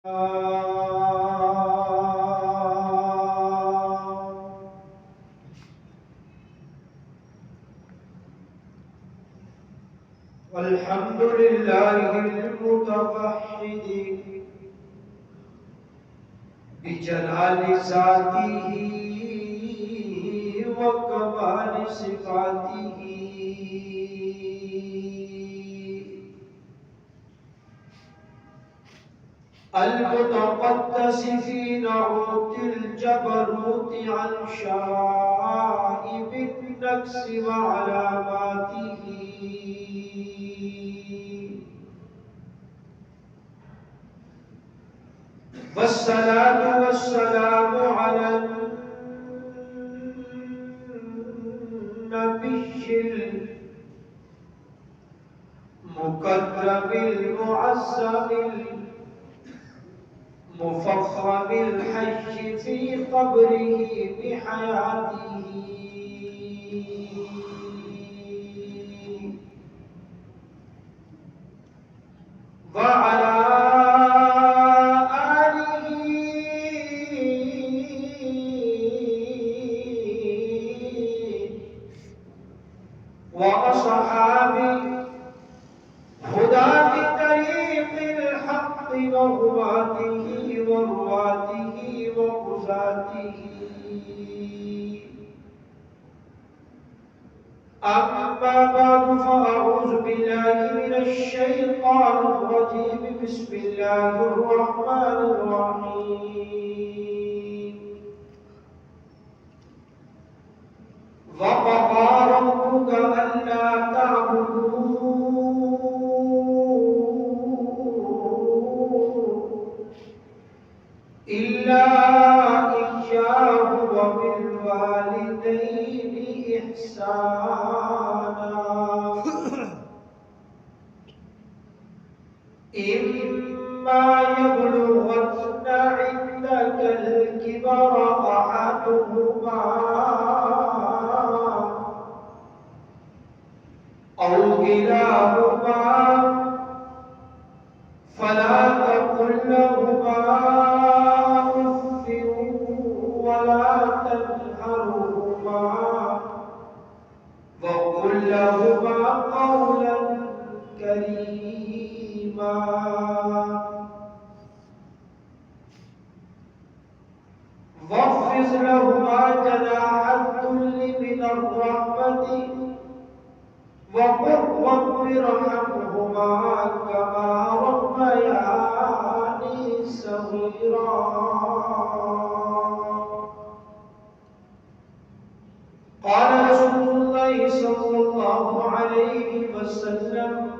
الحمد لله المتوحد بجلال ذاته وكمال صفاته المتقدس في نعوت الجبروت عن شائب النقص وعلاماته والصلاة والسلام على النبي المكرم المعظم المفخم الحج في قبره بحياته وعلى وأصحابه هدى بطريق الحق وغواته ورواته وقزاته أما بعد فأعوذ بالله من الشيطان الرجيم بسم الله الرحمن الرحيم وقضى ربك ألا تعبدوا إلا إياه وبالوالدين إحسانا إما يبلغن عندك الكبر أحدهما أو كلاهما فلا تقل لهما أف ولا تنهرهما وقل لهما قولا كريما واخفض لهما جناح الذل من الرحمة وقل رب ارحمهما كما ربياني صغيرا قال رسول الله صلى الله عليه وسلم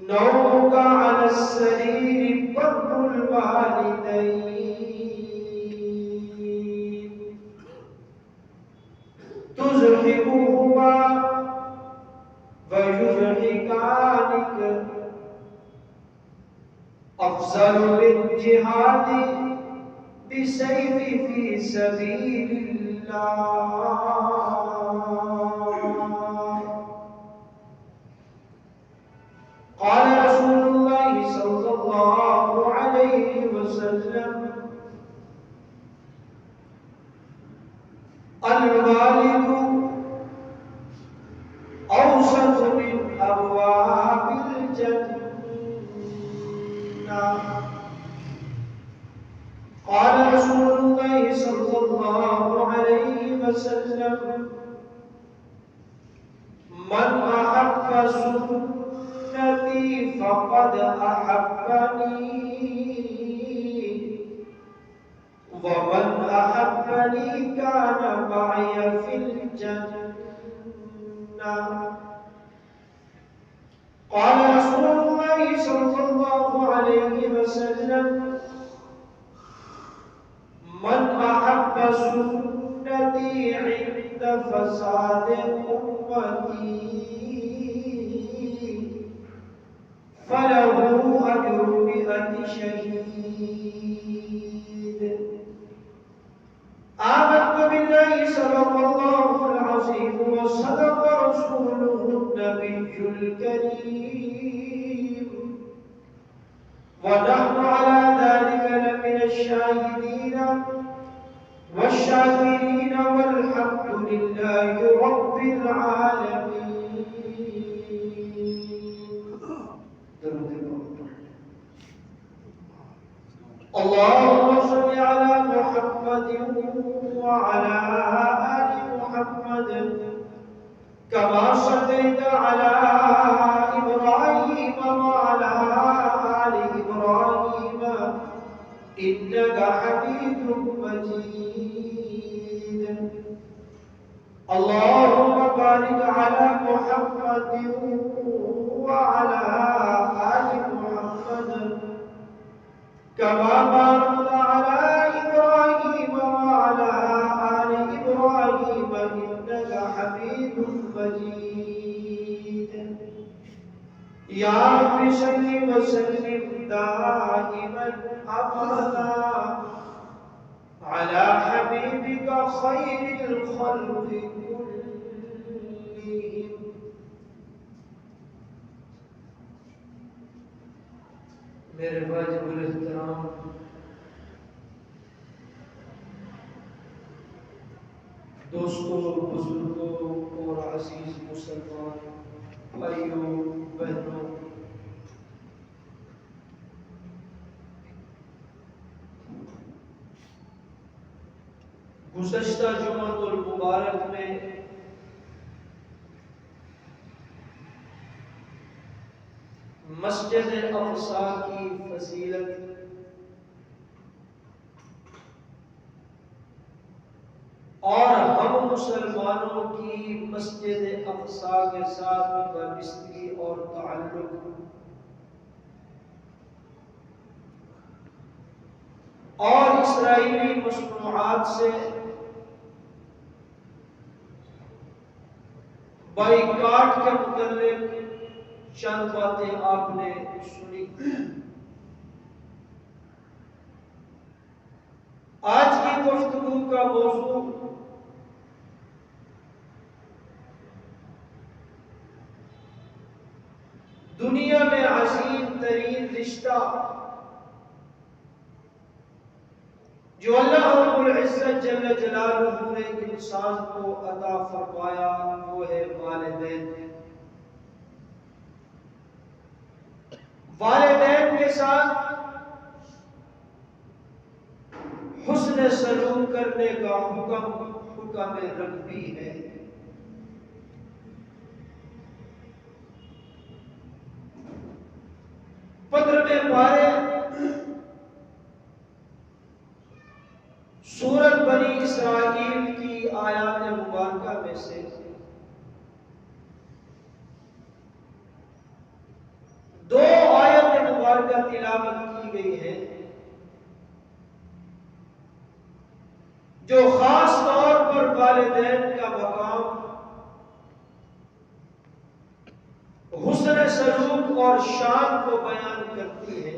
نومك على السرير بر الوالدين تزحكهما ويزحكانك أفضل من جهاد بسيف في سبيل الله قال رسول الله صلى الله عليه وسلم الوالد أوسط من أبواب الجنة قال رسول الله صلى الله عليه وسلم من أحب سنتي فقد أحبني ومن أحبني كان معي في الجنة قال رسول الله صلى الله عليه وسلم من أحب سنتي عند فساد أمتي فله أجر 100 شهيد آمنت بالله صدق الله العظيم وصدق رسوله النبي الكريم ونحن على ذلك لمن الشاهدين والشاكرين والحمد لله رب العالمين. اللهم صل على محمد وعلى آل محمد كما صليت على إبراهيم وعلى آل إبراهيم إنك حميد مجيد. اللهم بارك على محمد وعلى آل محمد كما باركت على إبراهيم وعلى آل إبراهيم إنك حميد مجيد. يا رب صل وسلم دائما أبدا على حبيبك خير الخلق كلهم. میرے واجب الاحترام دوستوں، بزرگوں اور عزیز مسلمان بھائیوں بہنوں، گزشتہ جمعۃ المبارک میں مسجد اقصی کی فضیلت اور ہم مسلمانوں کی مسجد اقصی کے ساتھ وابستگی اور تعلق اور اسرائیلی مصنوعات سے بائیکاٹ کے متعلق چند باتیں آپ نے سنی. آج کی گفتگو کا موضوع دنیا میں عظیم ترین رشتہ جو اللہ رب العزت جل جلالہ نے انسان کو عطا فرمایا وہ ہے والدین. والدین کے ساتھ حسن سلوک کرنے کا حکم ربی ہے. پندرہویں پارے سورۃ بنی اسرائیل کی آیات مبارکہ میں سے دو آیت مبارکہ تلاوت کی گئی ہے جو خاص طور پر والدین کا مقام، حسن سلوک اور شان کو بیان کرتی ہے.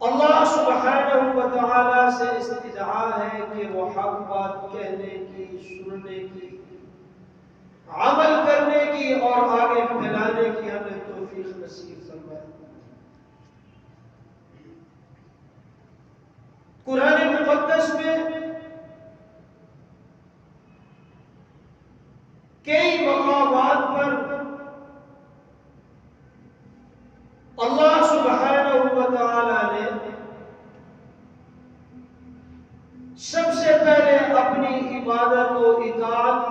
اللہ سبحانہ و تعالی سے استدعا ہے کہ وہ حق بات کہنے کی، سننے کی، عمل کرنے کی اور آگے پھیلانے کی ہمیں توفیق نصیب فرمائے. قرآن مقدس میں کئی مقامات پر اللہ سبحانہ و تعالی نے سب سے پہلے اپنی عبادت و اطاعت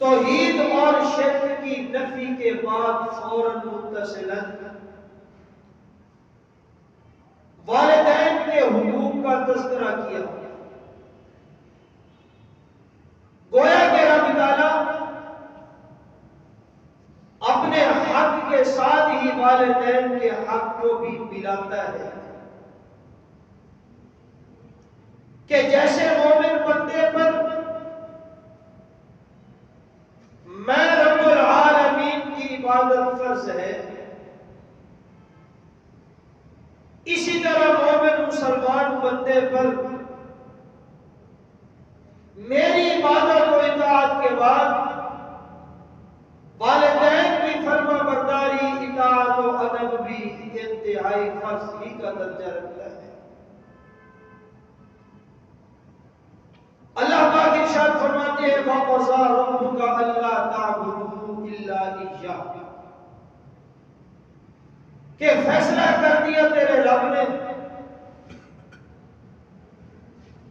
توحید اور شرک کی نفی کے بعد فوراً متصلاً والدین کے حقوق کا تذکرہ کیا. گویا کہ رب تعالیٰ اپنے حق کے ساتھ ہی والدین کے حق کو بھی ملاتا ہے کہ جیسے مومن بندے پر میں رب العالمین کی عبادت فرض ہے، اسی طرح مومن مسلمان بندے پر میری عبادت و اطاعت کے بعد والدین کہ فیصلہ کر دیا تیرے رب نے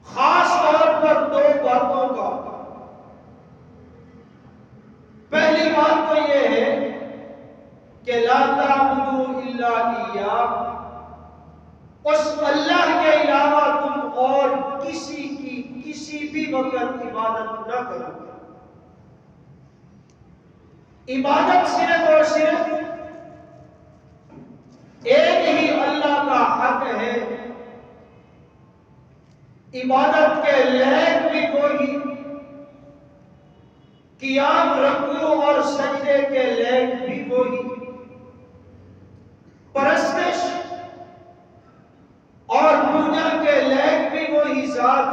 خاص طور پر دو باتوں کا۔ پہلی بات تو یہ ہے کہ لا تعبدوا الا اياه، اس اللہ کے علاوہ تم اور کسی کی کسی بھی وقت عبادت نہ کرو۔ عبادت صرف اور صرف ایک ہی اللہ کا حق ہے، عبادت کے لائق بھی وہی، قیام رکوع اور سجدے کے لائق بھی وہی، پرستش اور پوجا کے لائق بھی وہی ذات،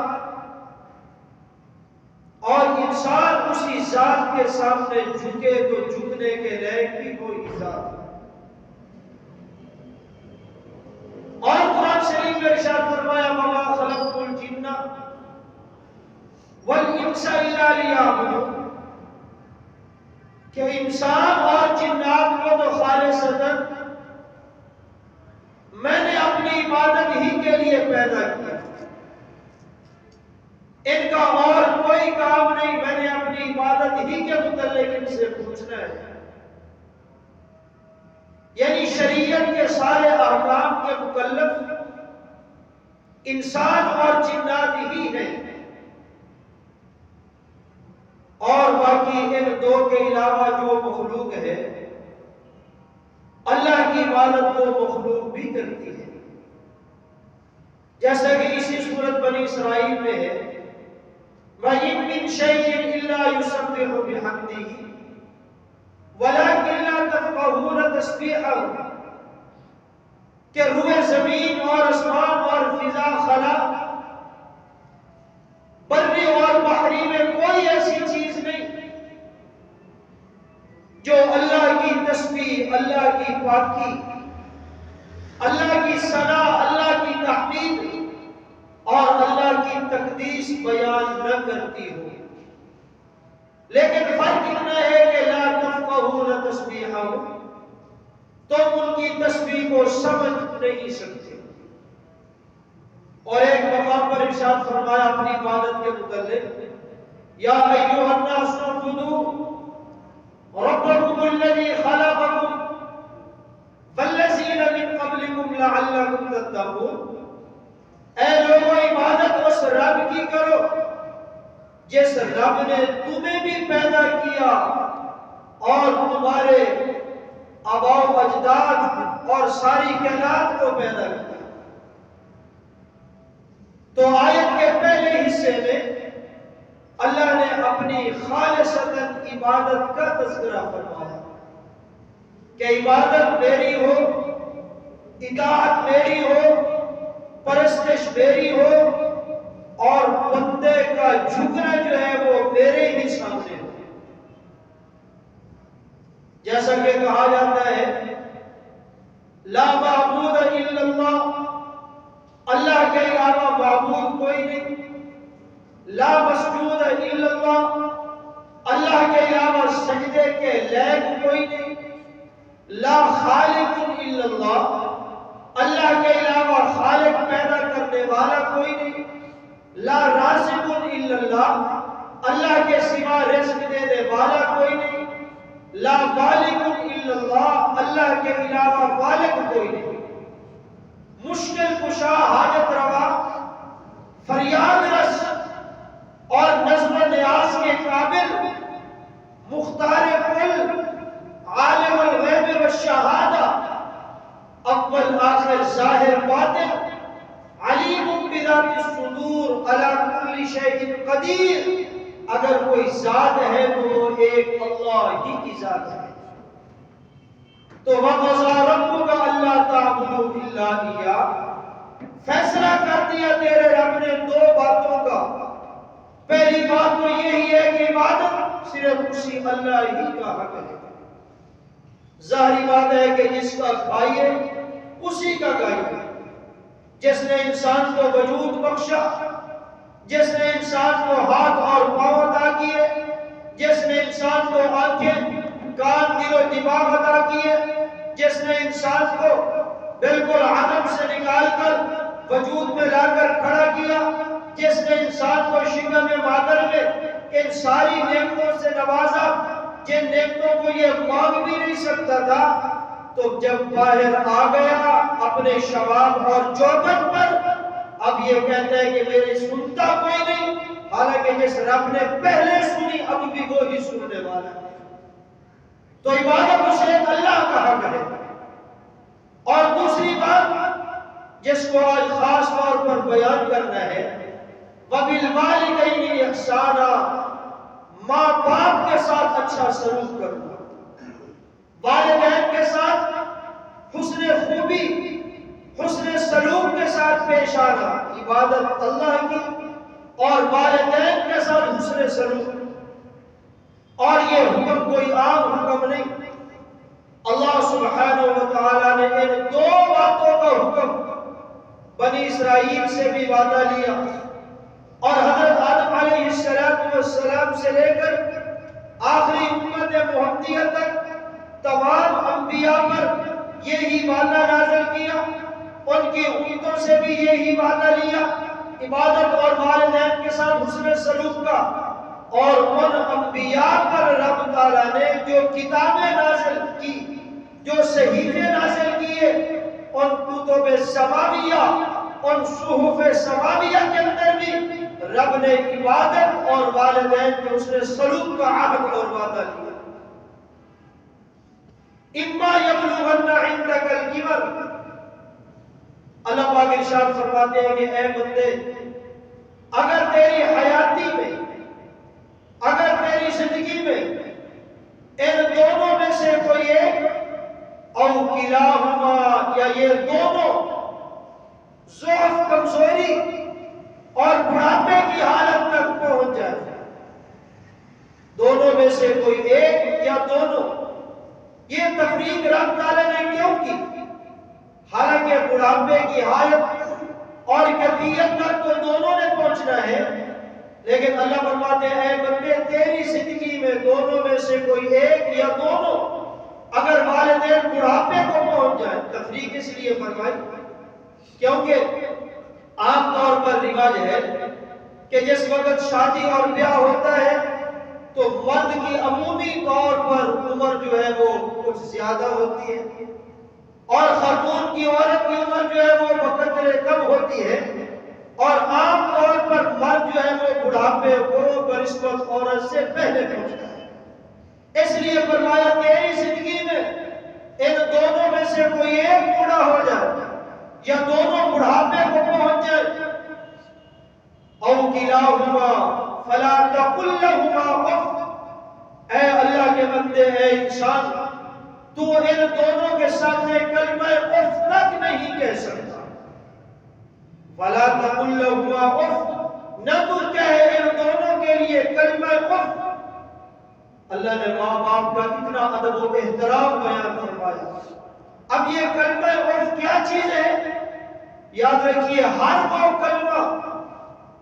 اور انسان اسی ذات کے سامنے جھکے تو جھکنے کے لائق بھی وہی ذات۔ اور قرآن شریف میں ارشاد فرمایا وما خلقت الجن والانس الا لیعبدون، کہ انسان اور جنات کو تو خالصتاً میں نے اپنی عبادت ہی کے لیے پیدا کیا، ان کا اور کوئی کام نہیں، میں نے اپنی عبادت ہی کے متعلق ان سے پوچھنا ہے۔ یعنی شریعت کے سارے احکام کے مکلف انسان اور جنات ہی ہیں، اور باقی ان دو کے علاوہ جو مخلوق ہے اللہ کی عبادت وہ مخلوق بھی کرتی ہے، جیسا کہ اسی سورت بنی اسرائیل میں ہے وَإِن مِّن شَيْءٍ إِلَّا يُسَبِّحُ بِحَمْدِهِ وَلَكِن لَّا تَفْقَهُونَ تَسْبِيحَهُ، کہ روئے زمین اور آسمان اور فضا خلا، بری اور بحری میں کوئی ایسی چیز نہیں جو اللہ کی تسبیح، اللہ کی پاکی، اللہ کی ثنا، اللہ کی تحمید اور اللہ کی تقدیس بیان نہ کرتی ہو، لیکن فرق اتنا ہے کہ لا تفقهون تسبیحهم، تم ان کی تسبیح کو سمجھ نہیں سکتے۔ اور ایک مقام پر ارشاد فرمایا اپنی عبادت کے متعلق یا ایھا الناس اعبدوا ربکم الذی خلقکم والذین من قبلکم لعلکم تتقون، اے لوگوں عبادت اس رب کی کرو جس رب نے تمہیں بھی پیدا کیا اور تمہارے آباء و اجداد اور ساری کائنات کو پیدا کیا۔ تو آیت کے پہلے حصے میں اللہ نے اپنی خالصتاً عبادت کا تذکرہ فرمایا کہ عبادت میری ہو، اطاعت میری ہو، پرستش میری ہو، اور بندے کا جھکنا جو ہے وہ میرے ہی سامنے ہو۔ جیسا کہ کہا جاتا ہے لا معبود الا اللہ، اللہ کے علاوہ معبود کوئی نہیں، لا مسجود الا اللہ، اللہ کے علاوہ سجدے کے لائق کوئی نہیں، لا خالق الا اللہ، اللہ کے علاوہ خالق پیدا کرنے والا کوئی نہیں، لا رازق الا اللہ، اللہ کے سوا رزق دینے والا کوئی نہیں، لا بالغ الا اللہ، اللہ کے علاوہ بالغ کوئی نہیں، مشکل کشا، حاجت روا، فریاد رس اور نظم و نیاز کے قابل، مختار کل، عالم الغیب والشہادہ، اول آخر ظاہر باطن، علیم بذات الصدور، علی کل شیء قدیر، اگر کوئی ذات ہے تو وہ ایک اللہ ہی کی ذات ہے۔ تو وَقَضَىٰ رَبُّكَ أَلَّا تَعْبُدُوا إِلَّا إِيَّاهُ، فیصلہ کر دیا تیرے رب نے دو باتوں کا۔ پہلی بات تو یہی ہے کہ عبادت صرف اسی اللہ ہی کا حق ہے۔ ظاہری بات ہے کہ جس کا کھائیے اسی کا گائیے، جس نے انسان کو وجود بخشا، جس نے انسان کو ہاتھ اور پاؤں عطا کیے، جس نے انسان کو آنکھیں، کان، دل و دماغ عطا کیے، جس نے انسان کو بالکل عدم سے نکال کر وجود میں لا کر کھڑا کیا، جس نے انسان کو شکم مادر میں ان ساری نعمتوں سے نوازا جن نعمتوں کو یہ مانگ بھی نہیں سکتا تھا، تو جب باہر آ گیا اپنے شباب اور جوبن پر، اب یہ کہتا ہے کہ میری سنتا کوئی نہیں، حالانکہ جس رب نے پہلے سنی اب بھی وہ ہی سننے والا ہے۔ تو عبادت اسے اللہ کا حق ہے۔ اور دوسری بات جس کو آج خاص طور پر بیان کرنا ہے، وَبِالْوَالِدَيْنِ إِحْسَانًا، ماں باپ کے ساتھ اچھا سلوک کرنا، والدین کے ساتھ حسن خوبی، حسن سلوک کے ساتھ پیش آنا، عبادت اللہ کی، اور والدین کے ساتھ حسن سلوک۔ اور یہ حکم کوئی عام حکم نہیں، اللہ سبحانہ و تعالیٰ نے ان دو باتوں کا حکم بنی اسرائیل سے بھی وعدہ لیا، اور حضرت آدم علیہ السلام سے لے کر آخری امت محمدیہ تک تمام انبیاء پر یہی وعدہ نازل کیا، ان کی امتوں سے بھی یہی وعدہ لیا، عبادت اور والدین کے ساتھ حسن سلوک کا۔ اور ان انبیاء پر رب تعالیٰ نے جو کتابیں نازل کی، جو صحیفے نازل کیے، ان کتب سماویہ، ان صحف سماویہ کے اندر بھی رب نے عبادت اور والدین کے حسن سلوک کا عہد اور وعدہ لیا۔ اما یبلغن عندک الکبر، اللہ پاک ارشاد فرماتے ہیں کہ اے بندے، اگر تیری حیاتی میں، اگر تیری زندگی میں ان دونوں میں سے کوئی ایک، او کلاہما، یا یہ دونوں ضعف، کمزوری اور بڑھاپے کی حالت تک پہنچ جائے، دونوں میں سے کوئی ایک یا دونوں، یہ تفریق رب تعالیٰ نے کیوں کی؟ حالانکہ بڑھاپے کی حالت اور کیفیت تک تو دونوں نے پہنچنا ہے، لیکن اللہ فرماتے ہیں اے بندے، تیری زندگی میں دونوں میں سے کوئی ایک یا دونوں اگر والدین بڑھاپے کو پہنچ جائیں، تفریق اس لیے فرمائی کیونکہ عام طور پر رواج ہے کہ جس وقت شادی اور بیاہ ہوتا ہے تو مرد کی عمومی طور پر عمر جو ہے وہ کچھ زیادہ ہوتی ہے، اور خاتون کی، عورت کی عمر جو ہے وہ بقدر کم ہوتی ہے، اور عام طور پر مرد جو ہے وہ بڑھاپے کو بنسبت عورت سے پہلے پہنچتا ہے۔ اس لیے فرمایا تیری زندگی میں ان دونوں میں سے کوئی ایک بوڑھا ہو جائے یا دونوں بڑھاپے کو پہنچ جائے، او کلاہما فلا تقل لہما اف، اے اللہ کے بندے، اے انسان، تو ان دونوں کے سامنے کلمہ اف تک نہیں کہہ سکتا، فلا تقل لہما اف، نہ تو کہے ان دونوں کے لیے کلمہ اف۔ اللہ نے ماں باپ کا کتنا ادب و احترام بیان فرمایا۔ اب یہ کلمہ اف کیا چیز ہے؟ یاد رکھیے، ہر وہ کلمہ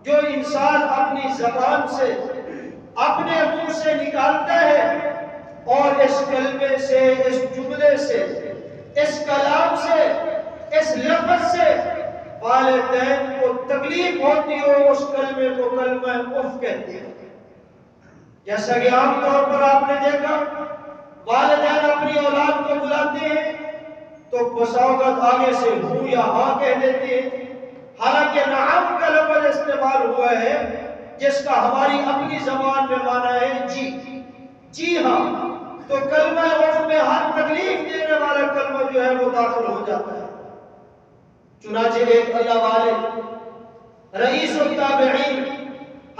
جو انسان اپنی زبان سے، اپنے منہ سے نکالتا ہے، اور اس کلمے سے، اس جملے سے، اس کلام سے، اس لفظ سے والدین کو تکلیف ہوتی ہو، اس کلمے کو کلمہ اف کہتے ہیں۔ جیسا کہ عام طور پر آپ نے دیکھا والدین اپنی اولاد کو بلاتے ہیں تو بسا اوقات آگے سے ہوں یا ہاں کہہ دیتے ہیں، حالانکہ نعم کا لفظ استعمال ہوا ہے جس کا ہماری اپنی زبان میں معنی ہے جی، جی ہاں، تو کلمہ اف میں ہر تکلیف دینے والا کلمہ جو ہے وہ داخل ہو جاتا ہے۔ چنانچہ ایک اللہ والے رئیس التابعین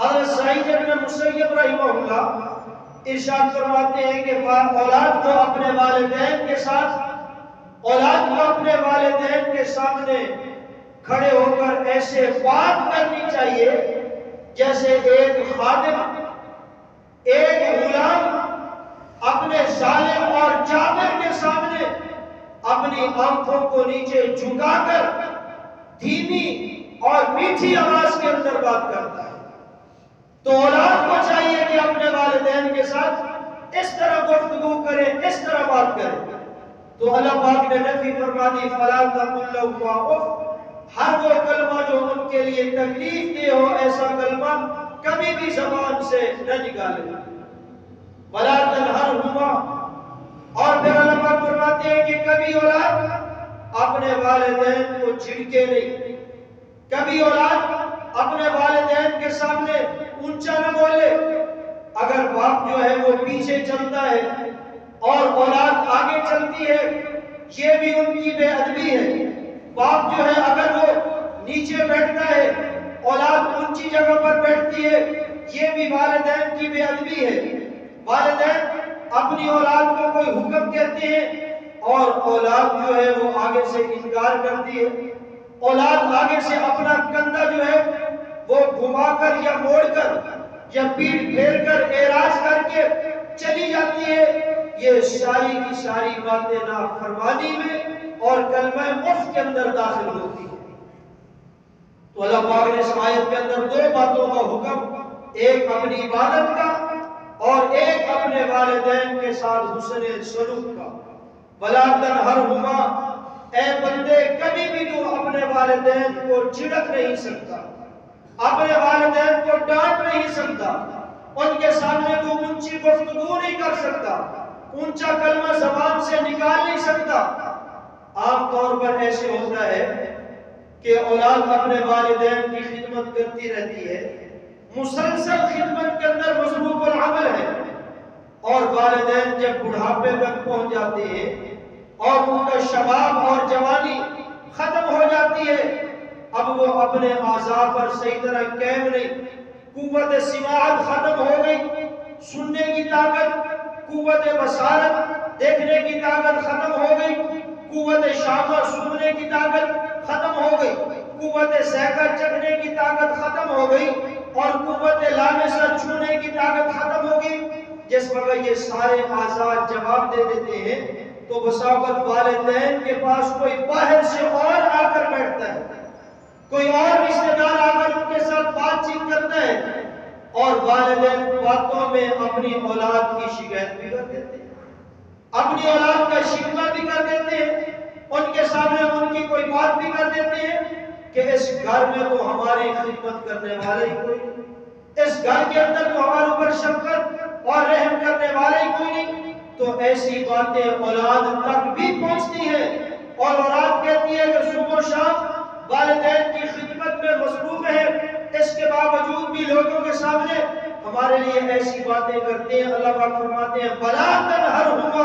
حضرت سعید بن مسیب رحمہ اللہ ارشاد فرماتے ہیں کہ اولاد کو اپنے والدین کے ساتھ، اولاد کو اپنے والدین کے سامنے کھڑے ہو کر ایسے بات کرنی چاہیے جیسے ایک خادم، ایک غلام اپنے ظالم اور جابر کے سامنے اپنی آنکھوں کو نیچے جھکا کر دھیمی اور میٹھی آواز کے اندر بات کرتا ہے۔ تو اولاد کو چاہیے کہ اپنے والدین کے ساتھ اس طرح گفتگو کرے، اس طرح بات کرے۔ تو اللہ پاک نے نفی فرما دی فلا تقل لهما اف، ہر وہ کلمہ جو ان کے لیے تکلیف دہ ہو ایسا کلمہ کبھی بھی زبان سے نہ نکالے. ولا تنہرهما، اور پھر اللہ پاک فرماتے ہیں کہ کبھی اولاد اپنے والدین کو جھڑکے نہیں، کبھی اولاد اپنے والدین کے سامنے اونچا نہ بولے. اگر باپ جو ہے وہ پیچھے چلتا ہے اور اولاد آگے چلتی ہے یہ بھی ان کی بے ادبی ہے. باپ جو ہے اگر وہ نیچے بیٹھتا ہے اولاد اونچی جگہ پر بیٹھتی ہے یہ بھی والدین کی بے ادبی ہے. والدین اپنی اولاد کو کوئی حکم کہتے ہیں اور اولاد جو ہے وہ آگے سے انکار کرتی ہے. اولاد آگے سے اپنا کندھا جو ہے وہ گھما کر یا موڑ کر یا پیٹھ پھیر کر اعراض کر کے چلی جاتی ہے. یہ ساری کی ساری باتیں نافرمانی میں اور کلمہ اف کے اندر داخل ہوتی ہے. تو اللہ پاک نے اس آیت کے اندر دو باتوں کا حکم، ایک اپنی عبادت کا اور ایک اپنے والدین کے ساتھ حسن سلوک کا. ولا تنہرہما، اے بندے کبھی بھی تو اپنے والدین کو جھڑک نہیں سکتا، اپنے والدین کو ڈانٹ نہیں سکتا، ان کے سامنے تو اونچی گفتگو نہیں کر سکتا، اونچا کلمہ زبان سے نکال نہیں سکتا. عام طور پر ایسے ہوتا ہے کہ اولاد اپنے والدین کی خدمت کرتی رہتی ہے، مسلسل خدمت کے اندر مصروف العمل ہے، اور والدین جب بڑھاپے تک پہنچ جاتے ہیں اور ان کا شباب اور جوانی ختم ہو جاتی ہے، اب وہ اپنے اعضاء پر صحیح طرح قائم نہیں، قوت سماعت ختم ہو گئی، سننے کی طاقت، قوت بصارت دیکھنے کی طاقت ختم ہو گئی، قوت شامہ سننے کی طاقت ختم ہو گئی، قوت ذائقہ چکھنے کی طاقت ختم ہو گئی، اور قوت لامسہ چھونے کی طاقت ختم ہو گئی. جس وقت یہ سارے اعضاء جواب دے دیتے ہیں تو بسا اوقات والدین کے پاس کوئی باہر سے اور آ کر بیٹھتا ہے، کوئی اور رشتہ دار آ کر ان کے ساتھ بات چیت کرتا ہے، اور والدین باتوں میں اپنی اولاد کی شکایت بھی کر دیتے ہیں، اپنی اولاد کا شکوہ بھی کر دیتے ہیں، ان کے سامنے ان کی کوئی بات بھی کر دیتے ہیں کہ اس گھر میں تو ہماری خدمت کرنے والے ہی کوئی نہیں، اس گھر کے اندر تو ہمارے اوپر شفقت اور رحم کرنے والے ہی کوئی نہیں. تو ایسی باتیں اولاد تک بھی پہنچتی ہیں اور اولاد کہتی ہے کہ صبح و شام والدین کی خدمت میں مصروف ہے، اس کے باوجود بھی لوگوں کے سامنے ہمارے لیے ایسی باتیں کرتے ہیں. اللہ پاک فرماتے ہیں فلا تنہرہما،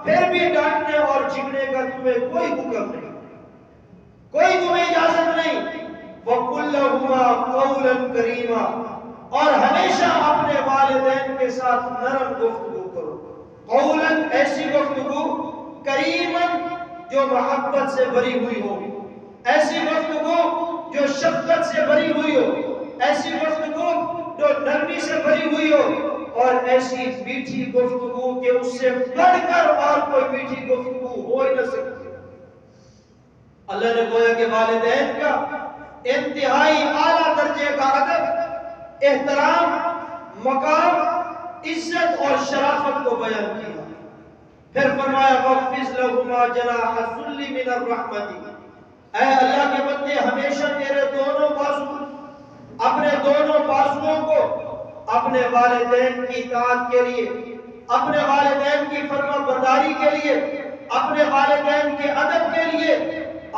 پھر بھی ڈانٹنے اور جھگڑنے کا تمہیں کوئی حکم نہیں، کوئی تمہیں اجازت نہیں. وَقُلْ لَهُمَا قَوْلًا كَرِيمًا، اور ہمیشہ اپنے والدین کے ساتھ نرم گفتگو کرو. قولاً، ایسی گفتگو، کریماً، جو محبت سے بھری ہوئی ہو، ایسی گفتگو جو شفقت سے بھری ہوئی ہو، ایسی گفتگو جو نرمی سے بھری ہوئی ہو، اور ایسی میٹھی گفتگو کہ اس سے بڑھ کر اور کوئی میٹھی گفتگو ہو ہی نہ سکتی. اللہ نے گویا کہ والدین کا انتہائی اعلیٰ درجے کا ادب، احترام، مقام، عزت اور شرافت کو بیان کیا. پھر فرمایا وَاخْفِضْ لَهُمَا جَنَاحَ الذُّلِّ مِنَ الرَّحْمَةِ، اے اللہ کے بندے ہمیشہ تیرے دونوں بازو، اپنے دونوں بازوؤں کو اپنے والدین کی اطاعت کے لیے، اپنے والدین کی فرما برداری کے لیے، اپنے والدین کے ادب کے لیے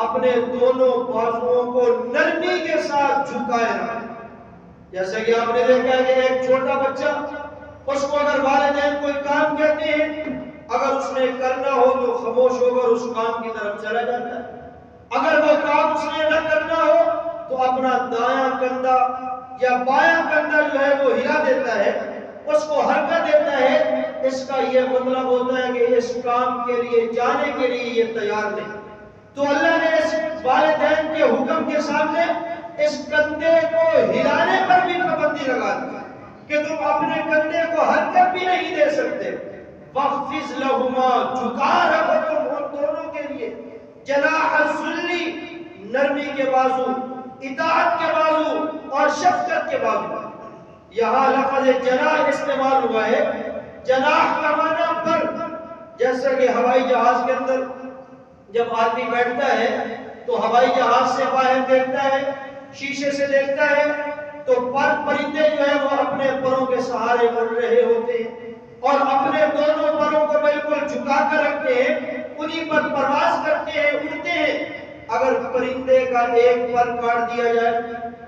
اپنے دونوں بازوؤں کو نرمی کے ساتھ جھکائے رکھیں. جیسا کہ آپ نے دیکھا ہے کہ ایک چھوٹا بچہ، اس کو اگر والدین کوئی کام کہتے ہیں، اگر اس نے کرنا ہو تو خاموش ہو کر اس کام کی طرف چلا جاتا ہے، اگر وہ کام اس نے نہ کرنا ہو تو اپنا دایاں کندھا یا بایاں کندھا جو ہے وہ ہلا دیتا ہے، اس کو حرکت دیتا ہے. اس کا یہ مطلب ہوتا ہے کہ اس کام کے لیے جانے کے لیے یہ تیار نہیں. تو اللہ نے اس والدین کے حکم کے سامنے اس کندھے کو ہلانے پر بھی پابندی لگا دی کہ تم اپنے کندھے کو حرکت بھی نہیں دے سکتے. وَاخْفِضْ لَهُمَا، جھکا رکھو تم ان دونوں کے لیے، جناح الذُّلِّ، نرمی کے بازو، اطاعت کے بازو اور شفقت کے بازو. یہاں لفظ جناح استعمال ہوا ہے. جناح کا معنی پر، جیسا کہ ہوائی جہاز کے اندر جب آدمی بیٹھتا ہے تو ہوائی جہاز سے باہر دیکھتا ہے، شیشے سے دیکھتا ہے، تو پرندے جو ہے وہ اپنے پروں کے سہارے اڑ رہے ہوتے ہیں اور اپنے دونوں پروں کو بالکل جھکا کر رکھتے ہیں، انہی پر پرواز کرتے ہیں، اڑتے ہیں۔ اگر پرندے کا ایک پر کاٹ دیا جائے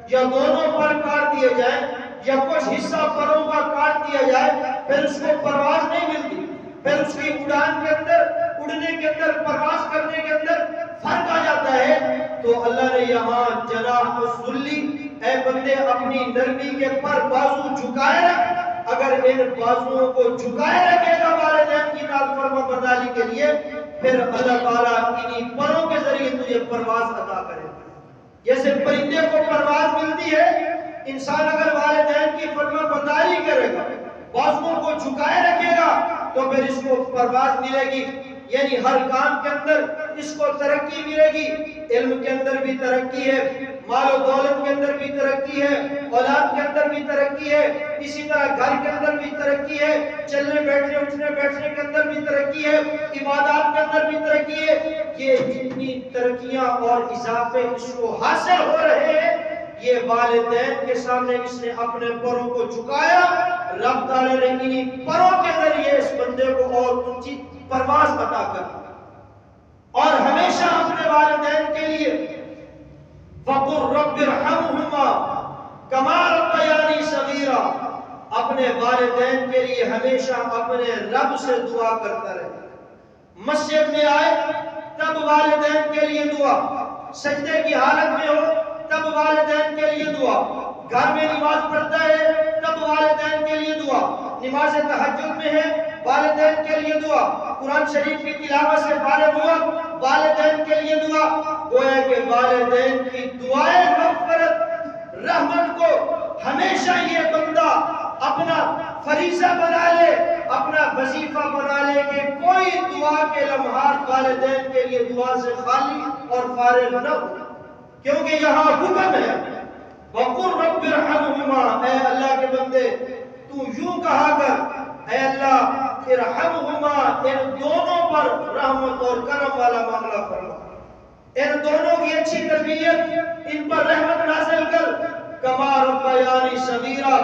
یا دونوں پر کاٹ دیے جائیں یا کچھ حصہ پروں کا کاٹ دیا جائے، پھر اس کو پرواز نہیں ملتی، پھر اس کی اڑان کے اندر، اڑنے کے اندر، پرواز کرنے کے اندر فرق آ جاتا ہے۔ تو اللہ نے یہاں جناح الذلی، اے بندے اپنی نرمی کے پر بازو جھکائے رکھ، اگر ان بازوؤں کو جھکائے رکھے گا والدین کی نافرمان برداری کے لیے، پھر اللہ تعالیٰ انہی پروں کے ذریعے تجھے پرواز عطا کرے گا۔ جیسے پرندے کو پرواز ملتی ہے، انسان اگر والدین کی فرمان برداری کرے گا، بازوؤں کو جھکائے رکھے گا، تو پھر اس کو پرواز ملے گی، یعنی ہر کام کے اندر اس کو ترقی ملے گی۔ علم کے اندر بھی ترقی ہے، مال و دولت کے اندر بھی ترقی ہے، اولاد کے اندر بھی ترقی ہے، اسی طرح گھر کے اندر بھی ترقی ہے، چلنے بیٹھنے اٹھنے بیٹھنے کے اندر بھی ترقی ہے، عبادات کے اندر بھی ترقی ہے۔ یہ جتنی ترقیاں اور اضافے اس کو حاصل ہو رہے ہیں، یہ والدین کے سامنے اس نے اپنے پروں کو جھکایا، رب تعالیٰ نے انہی پروں کے ذریعے اس بندے کو اور اونچی پرواز عطا کر۔ اور ہمیشہ اپنے والدین کے لیے وَقُلْ رَبِّ ارْحَمْهُمَا كَمَا رَبَّيَانِي صَغِيرًا، اپنے والدین کے لیے ہمیشہ اپنے رب سے دعا کرتا رہے۔ مسجد میں آئے تب والدین کے لیے دعا، سجدے کی حالت میں ہو تب والدین کے لیے دعا، گھر میں نماز پڑھتا ہے تب والدین کے لیے دعا، نماز تہجد میں ہے والدین کے لیے دعا، قرآن شریف کی تلاوت سے فارغ ہوا والدین کے لیے دعا۔ گویا کہ والدین کی دعائیں مغفرت، رحمت کو ہمیشہ یہ بندہ اپنا فریضہ بنا لے، اپنا وظیفہ بنا لے کہ کوئی دعا کے لمحات والدین کے لیے دعا سے خالی اور فارغ نہ ہو، کیونکہ یہاں حکم ہے وَقُلْ رَبِّ ارْحَمْهُمَا، اے اللہ کے بندے تو یوں کہا کر، اے اللہ ارحمہما، ان دونوں پر رحمت اور کرم والا معاملہ فرما، ان دونوں کی اچھی تربیت، ان پر رحمت نازل کر، کما ربیانی صغیرا،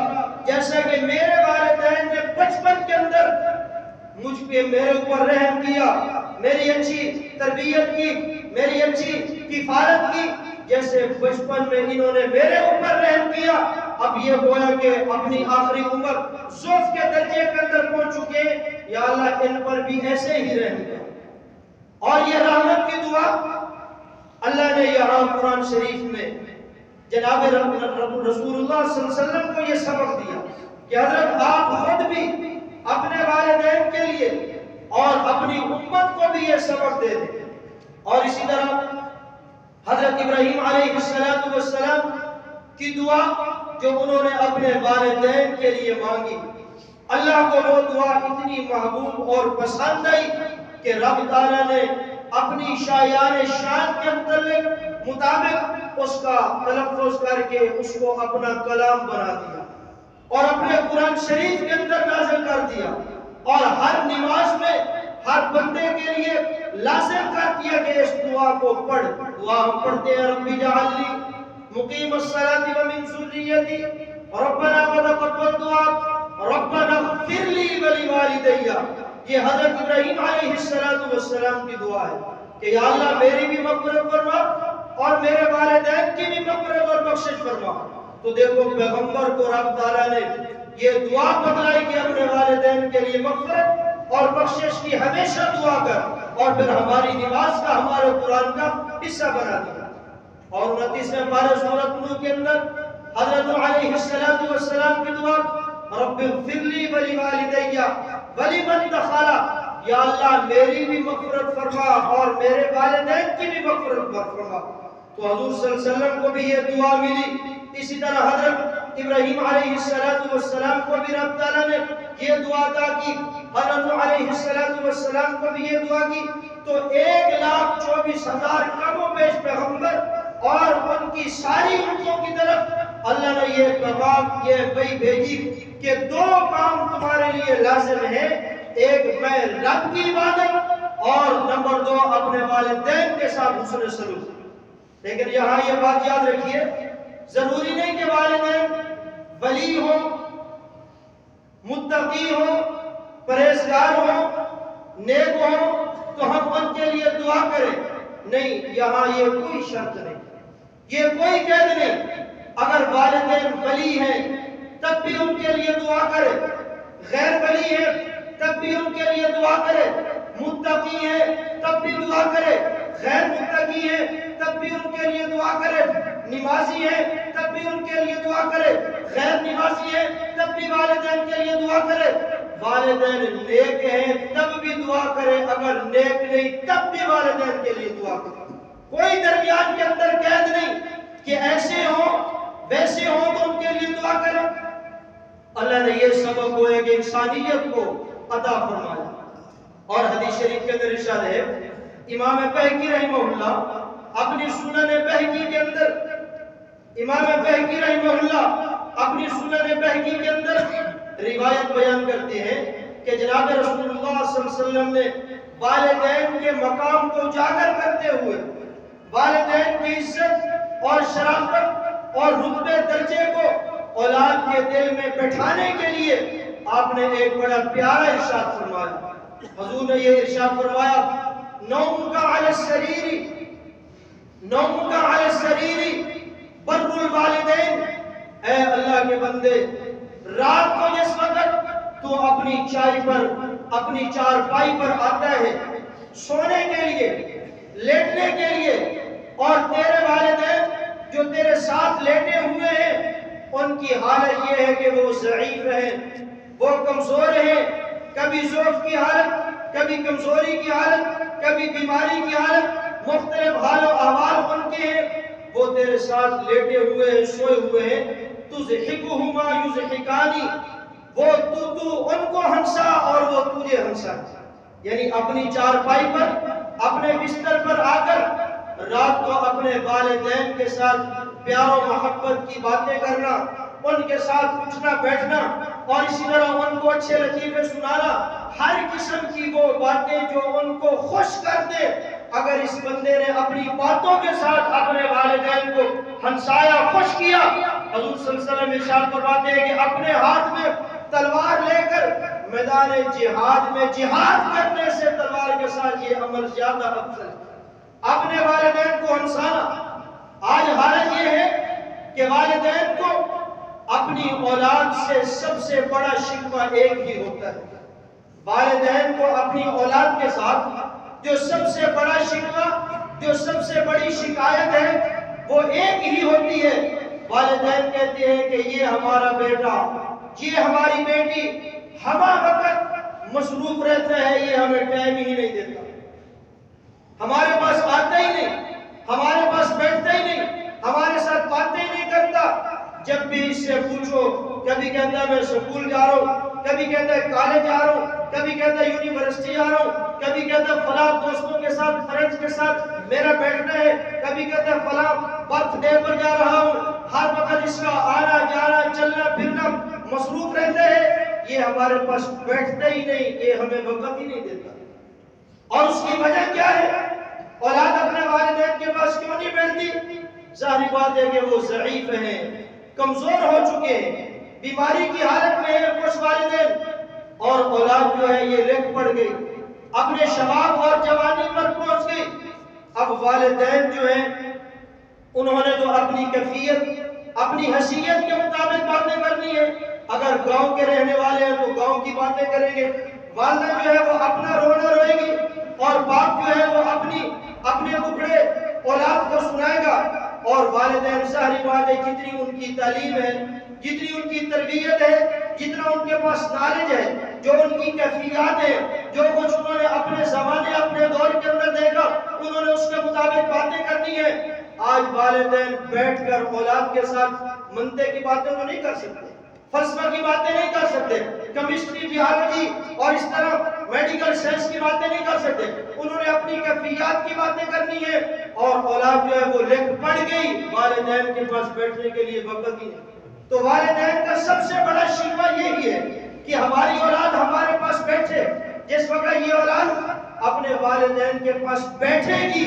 جیسا کہ میرے والدین نے بچپن کے اندر مجھ پہ میرے اوپر رحم کیا، میری اچھی تربیت کی، میری اچھی کفالت کی، جیسے بچپن میں انہوں نے میرے اوپر رحم کیا، اب یہ گویا کہ اپنی آخری عمر ضعف کے درجے کے اندر پہنچ چکے، یا اللہ ان پر بھی ایسے ہی رحم کر۔ اور یہ رحمت کی دعا اللہ نے یہاں قرآن شریف میں جناب رسول اللہ صلی اللہ علیہ وسلم کو یہ سبق دیا کہ حضرت آپ خود بھی اپنے والدین کے لیے اور اپنی امت کو بھی یہ سبق دے دیں۔ اور اسی طرح حضرت ابراہیم علیہ السلام کی دعا جو انہوں نے اپنے والدین کے لیے مانگی، اللہ کو وہ دعا اتنی محبوب اور پسند آئی کہ رب تعالیٰ نے اپنی شایان شان کے مطابق اس کا تلفظ کر کے اس کو اپنا کلام بنا دیا اور اپنے قرآن شریف کے اندر نازل کر دیا، اور ہر نماز میں ہر بندے کے لیے لازم کر دیا کہ اس دعا کو پڑھ۔ دعا ہم پڑھتے ہیں ربی جعلنی مقیم الصلاۃ ومن ذریتی ربنا وتقبل دعاء ربنا اغفر لی ولوالدی، یہ حضرت ابراہیم علیہ السلام کی دعا ہے کہ یا اللہ میری بھی مغفرت فرما اور میرے والدین کی بھی مغفرت اور بخشش فرما۔ تو دیکھو پیغمبر کو رب تعالیٰ نے یہ دعا بتلائی کہ اپنے والدین کے لیے مغفرت اور بخشش کی ہمیشہ دعا کر، اور پھر ہماری نماز کا، ہمارے قرآن کا حصہ بنا دیا۔ اور 29ویں پارہ سورۃ نور کے اندر حضرت علیہ السلام کی دعا رب اغفر لی ولوالدی ولمن دخل، یا اللہ میری بھی مغفرت فرما اور میرے والدین کی بھی مغفرت فرما۔ تو حضور صلی اللہ علیہ وسلم کو بھی یہ دعا ملی، اسی طرح حضرت ابراہیم علیہ السلام کو بھی رب تعالیٰ نے یہ دعا عطا کی، حضرت علیہ السلام کو بھی یہ دعا کی۔ تو 1,24,000 کم و بیش پیغمبر اور ان کی ساری امتوں کی طرف اللہ نے یہ پیغام، یہ وحی بھیجی کہ 2 کام تمہارے لیے لازم ہے، ایک میں رب کی عبادت اور نمبر 2 اپنے والدین کے ساتھ حسن سلوک۔ لیکن یہاں یہ بات یاد رکھیے، ضروری نہیں کہ والدین ولی ہو، متقی ہو، پرہیزگار ہو، نیک ہو تو ہم ان کے لیے دعا کریں۔ نہیں، یہاں یہ کوئی شرط نہیں، یہ کوئی قید نہیں۔ اگر والدین ولی ہیں تب بھی ان کے لیے دعا کرے، غیر ولی ہیں تب بھی ان کے لیے دعا کرے، متقی ہیں تب بھی دعا کرے، غیر متقی ہیں تب بھی ان کے لیے دعا کرے، نمازی ہیں تب بھی ان کے لیے دعا کرے، غیر نمازی ہیں تب بھی والدین کے لیے دعا کرے، والدین نیک ہیں تب بھی دعا کرے، اگر نیک نہیں تب بھی والدین کے لیے دعا کرے۔ کوئی درمیان کے اندر قید نہیں کہ ایسے ہوں ویسے ہوں تو ان کے لیے دعا کریں۔ اللہ نے یہ سبق کو ایک انسانیت کو عطا فرمایا۔ اور حدیث شریف کے اندر ارشاد ہے، امام بہقی رحمہ اللہ اپنی سنن بہقی کے اندر، امام بہقی رحمہ اللہ اپنی سنن بہقی کے اندر روایت بیان کرتے ہیں کہ جناب رسول اللہ صلی اللہ علیہ وسلم نے والدین کے مقام کو اجاگر کرتے ہوئے والدین کی عزت اور شرافت اور رتبے درجے کو اولاد کے دل میں بٹھانے کے لیے آپ نے ایک بڑا پیارا ارشاد فرمایا۔ حضور نے یہ ارشاد فرمایا، نومک علی السریر، نومک علی السریر بر الوالدین، اے اللہ کے بندے، رات کو جس وقت تو اپنی چائی پر، اپنی چارپائی پر آتا ہے سونے کے لیے، لیٹنے کے لیے، اور تیرے والدین جو تیرے ساتھ لیٹے ہوئے ہیں ان کی حالت یہ ہے کہ وہ ضعیف ہیں، وہ کمزور ہیں، کبھی ضعف کی حالت، کبھی کمزوری کی حالت، کبھی بیماری کی حالت، مختلف حال و احوال ان کے ہیں، وہ تیرے ساتھ لیٹے ہوئے ہیں، سوئے ہوئے ہیں، تُزْحِكُهُمَا يُزْحِكَانِ، وہ تو ان کو ہنسا اور وہ تجھے ہنسا، یعنی اپنی چارپائی پر، اپنے بستر پر آ کر رات کو اپنے والدین کے ساتھ پیار و محبت کی باتیں کرنا، ان کے ساتھ اٹھنا بیٹھنا اور اسی طرح ان کو اچھے لطیفے سنانا، ہر قسم کی وہ باتیں جو ان کو خوش کر دے۔ اگر اس بندے نے اپنی باتوں کے ساتھ اپنے والدین کو ہنسایا، خوش کیا، حضور صلی اللہ علیہ وسلم ارشاد فرماتے ہیں کہ اپنے ہاتھ میں تلوار لے کر میدان جہاد میں جہاد کرنے سے تلوار کے ساتھ یہ عمل زیادہ افضل ہے۔ اپنے والدین کو ہنسانا۔ آج حالت یہ ہے کہ والدین کو اپنی اولاد سے سب سے بڑا شکوہ ایک ہی ہوتا ہے، والدین کو اپنی اولاد کے ساتھ جو سب سے بڑا شکوہ، جو سب سے بڑی شکایت ہے وہ ایک ہی ہوتی ہے۔ والدین کہتے ہیں کہ یہ ہمارا بیٹا، یہ ہماری بیٹی ہمہ وقت مصروف رہتا ہے، یہ ہمیں ٹائم ہی نہیں دیتا، ہمارے پاس آتا ہی نہیں، ہمارے پاس بیٹھتا ہی نہیں، ہمارے ساتھ باتیں نہیں کرتا۔ جب بھی اس سے پوچھو، کبھی کہتا ہے میں سکول جا رہا ہوں، کبھی کہتا ہے کالج جا رہا ہوں، کبھی کہتا ہے یونیورسٹی جا رہا ہوں، کبھی کہتا ہے فلاں دوستوں کے ساتھ، فرینڈز کے ساتھ میرا بیٹھنا ہے، کبھی کہتا ہے فلاں برتھ ڈے پر جا رہا ہوں۔ ہر وقت اس کا آنا جانا چلنا پھرنا مصروف رہتا ہے، یہ ہمارے پاس بیٹھتا ہی نہیں، یہ ہمیں وقت ہی نہیں دیتا۔ اور اس کی وجہ کیا ہے؟ اولاد اپنے والدین کے پاس کیوں نہیں بیٹھتی؟ ظاہری بات ہے کہ وہ ضعیف ہیں، کمزور ہو چکے ہیں، بیماری کی حالت میں ہیں کچھ والدین، اور اولاد جو ہے یہ لٹ پڑ گئی، اپنے شباب اور جوانی پر پہنچ گئی۔ اب والدین جو ہیں انہوں نے تو اپنی کیفیت، اپنی حیثیت کے مطابق باتیں کرنی ہے۔ اگر گاؤں کے رہنے والے ہیں تو گاؤں کی باتیں کریں گے، والدہ جو ہے وہ اپنا رونا روئے گی، اور باپ جو ہے وہ اپنے ٹکڑے اولاد کو سنائے گا۔ اور والدین ظاہری بات ہے جتنی ان کی تعلیم ہے، جتنی ان کی تربیت ہے، جتنا ان کے پاس نالج ہے، جو ان کی کیفیات ہے، جو کچھ انہوں نے اپنے زمانے اپنے دور کے اندر دیکھا، انہوں نے اس کے مطابق باتیں کرنی ہے۔ آج والدین بیٹھ کر اولاد کے ساتھ منطق کی باتیں تو نہیں کر سکتے، فلسفہ کی باتیں نہیں کر سکتے، کیمسٹری، بیالوجی اور اس طرح میڈیکل سائنس کی باتیں نہیں کر سکتے۔ انہوں نے اپنی کیفیات کی باتیں کرنی ہے، اور اولاد جو ہے وہ لکھ پڑ گئی، والدین کے پاس بیٹھنے کے لیے وقت ہی نہیں۔ تو والدین کا سب سے بڑا شکوہ یہی ہے کہ ہماری اولاد ہمارے پاس بیٹھے. جس وقت یہ اولاد اپنے والدین کے پاس بیٹھے گی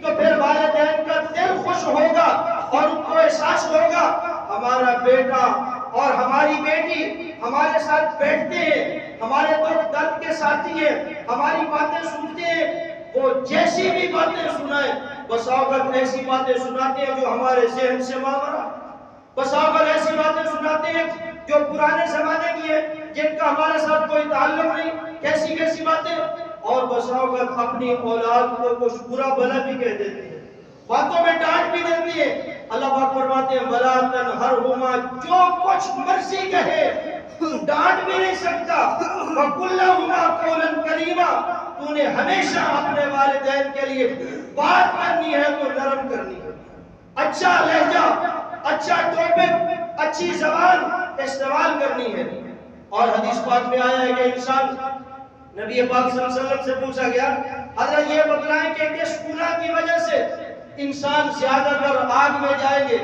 تو پھر والدین کا دل خوش ہوگا اور ان کو احساس ہوگا ہمارا بیٹا اور ہماری بیٹی ہمارے ساتھ بیٹھتے ہیں، ہمارے دکھ درد کے ساتھی ہیں، ہماری باتیں سنتے ہیں. وہ جیسی بھی باتیں سنائیں، بس اوقات ایسی باتیں سناتے ہیں جو ہمارے ذہن سے ماورا، بس اوقات ایسی باتیں سناتے ہیں جو پرانے زمانے کی ہیں، جن کا ہمارے ساتھ کوئی تعلق نہیں. کیسی کیسی باتیں، اور بس اوقات اپنی اولاد کو کچھ برا بھلا بھی کہہ دیتے ہیں، باتوں میں ڈانٹ بھی دیتی ہے. اللہ پاک فرماتے ہیں وَلَا تَنْهَرْهُمَا، جو کچھ مرضی کہے ڈانٹ بھی نہیں سکتا. وَقُلْ لَهُمَا قَوْلًا كَرِيمًا، تو نے ہمیشہ اپنے والدین کے لیے بات کرنی ہے تو نرم کرنی ہے، اچھا لہجہ، اچھا ٹاپک، اچھی زبان استعمال کرنی ہے. اور حدیث پاک میں آیا ہے کہ انسان، نبی پاک صلی اللہ علیہ وسلم سے پوچھا گیا حضرت یہ بتلائیں کہ کس گناہ کی وجہ سے انسان زیادہ تر آگ میں جائیں گے،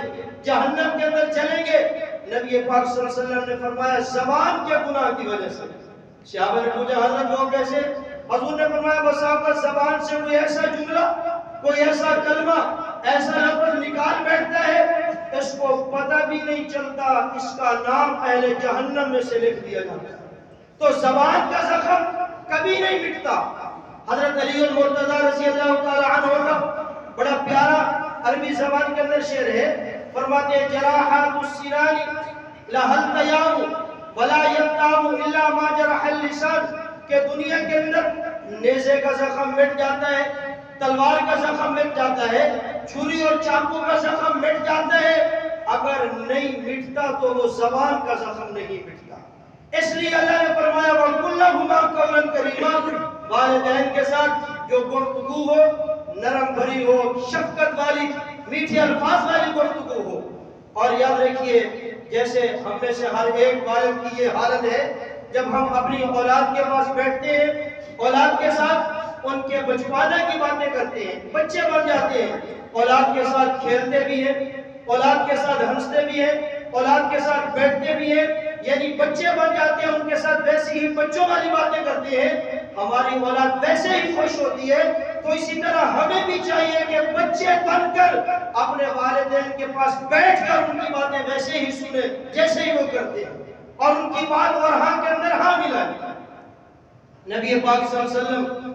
جہنم کے اندر چلیں گے. نبی پاک صلی اللہ علیہ وسلم نے فرمایا زبان کے گناہ کی وجہ سے. صحابہ نے پوچھا حضرت وہ کیسے؟ حضور نے فرمایا بس آپ زبان سے کوئی ایسا جملہ، کوئی ایسا کلمہ، ایسا لفظ نکال بیٹھتا ہے اس کو پتہ بھی نہیں چلتا اس کا نام اہل جہنم میں سے لکھ دیا جاتا ہے. تو زبان کا زخم کبھی نہیں مٹتا. حضرت علی المرتضی رضی اللہ تعالی عنہ کا بڑا پیارا عربی زبان کے اندر شعر ہے، فرماتے ہیں جراحات السنان لہل تیام ولا یتام الا ما جرح اللسان، کہ دنیا کے اندر نیزے کا زخم مٹ جاتا ہے، تلوار کا زخم مٹ جاتا ہے، چھری اور چاقو کا زخم مٹ جاتا ہے، اگر نہیں مٹتا تو وہ زبان کا زخم نہیں مٹتا. اس لیے اللہ نے فرمایا وَقُلْ لَهُمَا قَوْلًا كَرِيمًا، والدین کے ساتھ جو گفتگو ہو نرم بھری ہو، شفقت والی، میٹھے الفاظ والی گفتگو ہو. اور یاد رکھیے جیسے ہم میں سے ہر ایک والد کی یہ حالت ہے، جب ہم اپنی اولاد کے پاس بیٹھتے ہیں، اولاد کے ساتھ ان کے بچپانہ کی باتیں کرتے ہیں، بچے بن جاتے ہیں، اولاد کے ساتھ کھیلتے بھی ہیں، اولاد کے ساتھ ہنستے بھی ہیں، اولاد کے ساتھ بیٹھتے بھی ہیں، یعنی بچے بن جاتے ہیں، ان کے ساتھ ویسی ہی بچوں والی باتیں کرتے ہیں، ہماری اولاد ویسے ہی خوش ہوتی ہے. تو اسی طرح ہمیں بھی چاہیے کہ بچے بن کر اپنے والدین کے پاس بیٹھ کر ان کی باتیں ویسے ہی سنیں جیسے ہی وہ کرتے ہیں، اور ان کی بات اور ہاں کے اندر ہاں ملائیں. نبی پاک صلی اللہ علیہ وسلم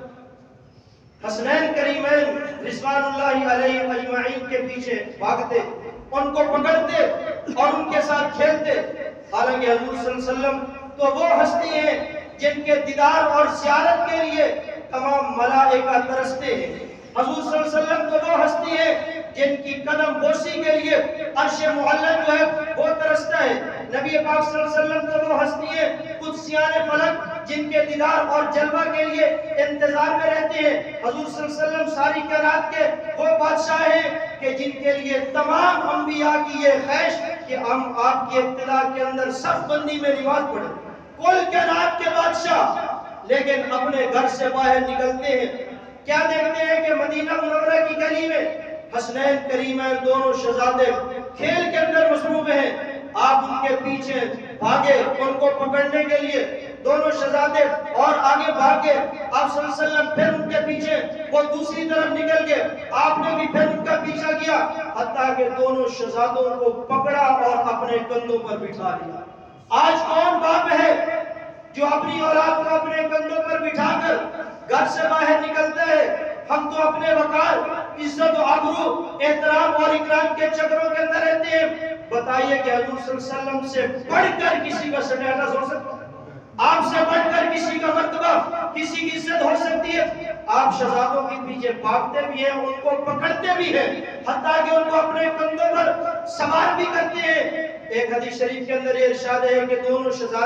حسنین کریمین رضوان اللہ علیہ اجمعین کے پیچھے بھاگتے، ان کو پکڑتے اور ان کے ساتھ کھیلتے. حالانکہ حضور صلی اللہ علیہ وسلم تو وہ ہستی ہیں جن کے دیدار اور زیارت کے لیے تمام ملائکہ ترستے ہیں. حضور صلی اللہ علیہ وسلم تو وہ ہستی ہے جن کی قدم بوسی کے لیے عرش معلی جو ہے وہ ترستا ہے. نبی پاک صلی اللہ علیہ وسلم تو وہ ہستی ہے قدسیان فلک جن کے دیدار اور جلوہ کے لیے انتظار میں رہتے ہیں. حضور صلی اللہ علیہ وسلم ساری کائنات کے وہ بادشاہ ہیں کہ جن کے لیے تمام انبیاء کی یہ خواہش کہ ہم آپ کی ابتدا کے اندر صف بندی میں نماز پڑھیں. کل کائنات کے بادشاہ لیکن اپنے گھر سے باہر نکلتے ہیں، کیا دیکھتے ہیں کہ مدینہ منورہ کی گلی میں حسنین کریمین دونوں شہزادے کھیل کے اندر مصروف ہیں. آپ ان کے پیچھے بھاگے ان کو پکڑنے کے لیے، دونوں شہزادے اور آگے بھاگے. آپ صلی اللہ علیہ وسلم پھر ان کے پیچھے، وہ دوسری طرف نکل گئے، آپ نے بھی پھر ان کا پیچھا کیا، حتیٰ کہ دونوں شہزادوں کو پکڑا اور اپنے کندھوں پر بٹھا لیا. آج کون باپ ہے جو اپنی اولاد کو اپنے کندھوں پر بٹھا کر گھر سے باہر نکلتا ہے؟ ہم تو اپنے وقار، عزت و آبرو، احترام اور اکرام کے چکروں کے اندر رہتے ہیں. بتائیے کہ حضور صلی اللہ علیہ وسلم سے بڑھ کر کسی کا سٹیٹس ہو سکتا ہے؟ آپ سے بڑھ کر کسی کا مرتبہ، کسی کی عزت ہو سکتی ہے؟ آپ شہزادوں کے پیچھے بھاگتے بھی ہیں، ان کو پکڑتے بھی ہیں، حتیٰ کہ ان کو اپنے کندھوں پر سوار بھی کرتے ہیں. ایک حدیث شریف کے اندر یہ ارشاد ہے کہ دونوں شہزادے